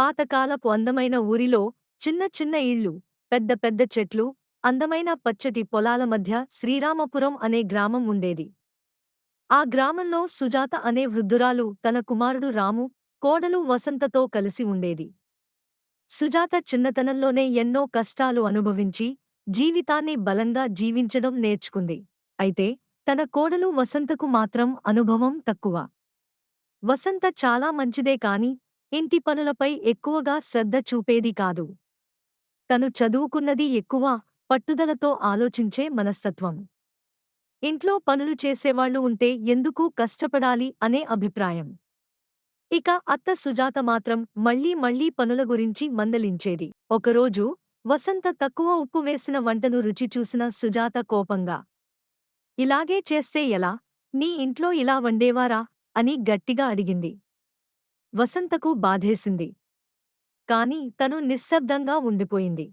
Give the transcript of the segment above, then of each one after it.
పాతకాలపు అందమైన ఊరిలో చిన్న చిన్న ఇళ్ళు, పెద్ద పెద్ద చెట్లు, అందమైన పచ్చటి పొలాల మధ్య శ్రీరామపురం అనే గ్రామం ఉండేది. ఆ గ్రామంలో సుజాత అనే వృద్ధురాలు తన కుమారుడు రాము, కోడలు వసంతతో కలిసి ఉండేది. సుజాత చిన్నతనంలోనే ఎన్నో కష్టాలు అనుభవించి జీవితాన్ని బలంగా జీవించడం నేర్చుకుంది. అయితే తన కోడలు వసంతకు మాత్రం అనుభవం తక్కువ. వసంత చాలా మంచిదే కాని ఇంటి పనులపై ఎక్కువగా శ్రద్ధ చూపేది కాదు. తను చదువుకున్నది ఎక్కువ, పట్టుదలతో ఆలోచించే మనస్తత్వం. ఇంట్లో పనులు చేసేవాళ్లు ఉంటే ఎందుకు కష్టపడాలి అనే అభిప్రాయం. ఇక అత్త సుజాత మాత్రం మళ్లీ మళ్లీ పనుల గురించి మందలించేది. ఒకరోజు వసంత తక్కువ ఉప్పు వేసిన వంటను రుచి చూసిన సుజాత కోపంగా, ఇలాగే చేస్తే ఎలా? నీ ఇంట్లో ఇలా వండేవారా అని గట్టిగా అడిగింది. వసంతకు బాధేసింది. కాని తను నిశ్శబ్దంగా ఉండిపోయింది.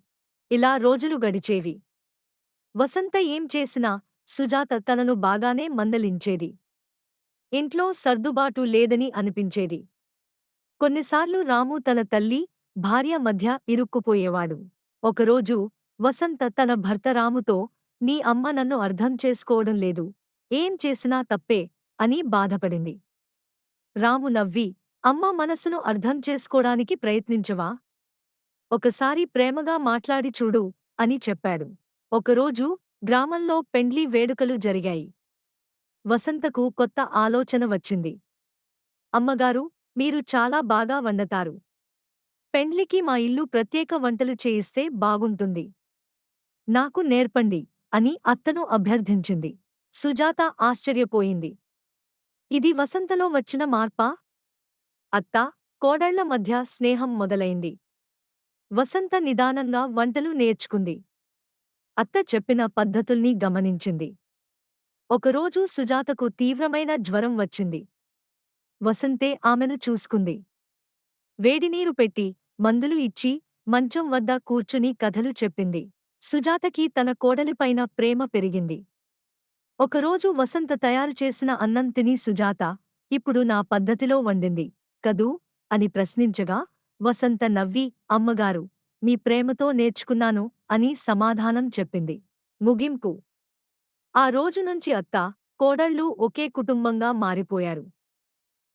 ఇలా రోజులు గడిచేవి. వసంత ఏం చేసినా సుజాత తనను బాగానే మందలించేది. ఇంట్లో సర్దుబాటు లేదని అనిపించేది. కొన్నిసార్లు రాము తన తల్లి, భార్య మధ్య ఇరుక్కుపోయేవాడు. ఒకరోజు వసంత తన భర్త రాముతో, నీ అమ్మ నన్ను అర్థం చేసుకోవడం లేదు, ఏం చేసినా తప్పే అని బాధపడింది. రాము నవ్వి, అమ్మ మనసును అర్థం చేసుకోడానికి ప్రయత్నించవా? ఒకసారి ప్రేమగా మాట్లాడి చూడు అని చెప్పాడు. ఒకరోజు గ్రామంలో పెండ్లి వేడుకలు జరిగాయి. వసంతకు కొత్త ఆలోచన వచ్చింది. అమ్మగారు, మీరు చాలా బాగా వండతారు. పెండ్లికి మా ఇల్లు ప్రత్యేక వంటలు చేయిస్తే బాగుంటుంది. నాకు నేర్పండి అని అత్తను అభ్యర్థించింది. సుజాత ఆశ్చర్యపోయింది. ఇది వసంతలో వచ్చిన మార్పా? అత్తా, కోడళ్ల మధ్య స్నేహం మొదలైంది. వసంత నిదానంగా వంటలు నేర్చుకుంది. అత్త చెప్పిన పద్ధతుల్ని గమనించింది. ఒకరోజు సుజాతకు తీవ్రమైన జ్వరం వచ్చింది. వసంతే ఆమెను చూసుకుంది. వేడినీరు పెట్టి, మందులు ఇచ్చి, మంచం వద్ద కూర్చుని కథలు చెప్పింది. సుజాతకి తన కోడలిపైన ప్రేమ పెరిగింది. ఒకరోజు వసంత తయారుచేసిన అన్నం తిని సుజాత, ఇప్పుడు నా పద్ధతిలో వండింది కదూ అని ప్రశ్నించగా, వసంత నవ్వి, అమ్మగారు, మీ ప్రేమతో నేర్చుకున్నాను అని సమాధానం చెప్పింది. ముగింపు: ఆ రోజునుంచి అత్త, కోడళ్ళు ఒకే కుటుంబంగా మారిపోయారు.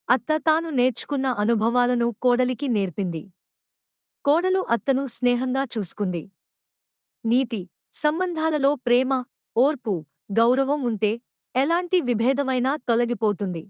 అత్త తాను నేర్చుకున్న అనుభవాలను కోడలికి నేర్పింది. కోడలు అత్తను స్నేహంగా చూసుకుంది. నీతి: సంబంధాలలో ప్రేమ, ఓర్పు, గౌరవం ఉంటే ఎలాంటి విభేదమైనా తొలగిపోతుంది.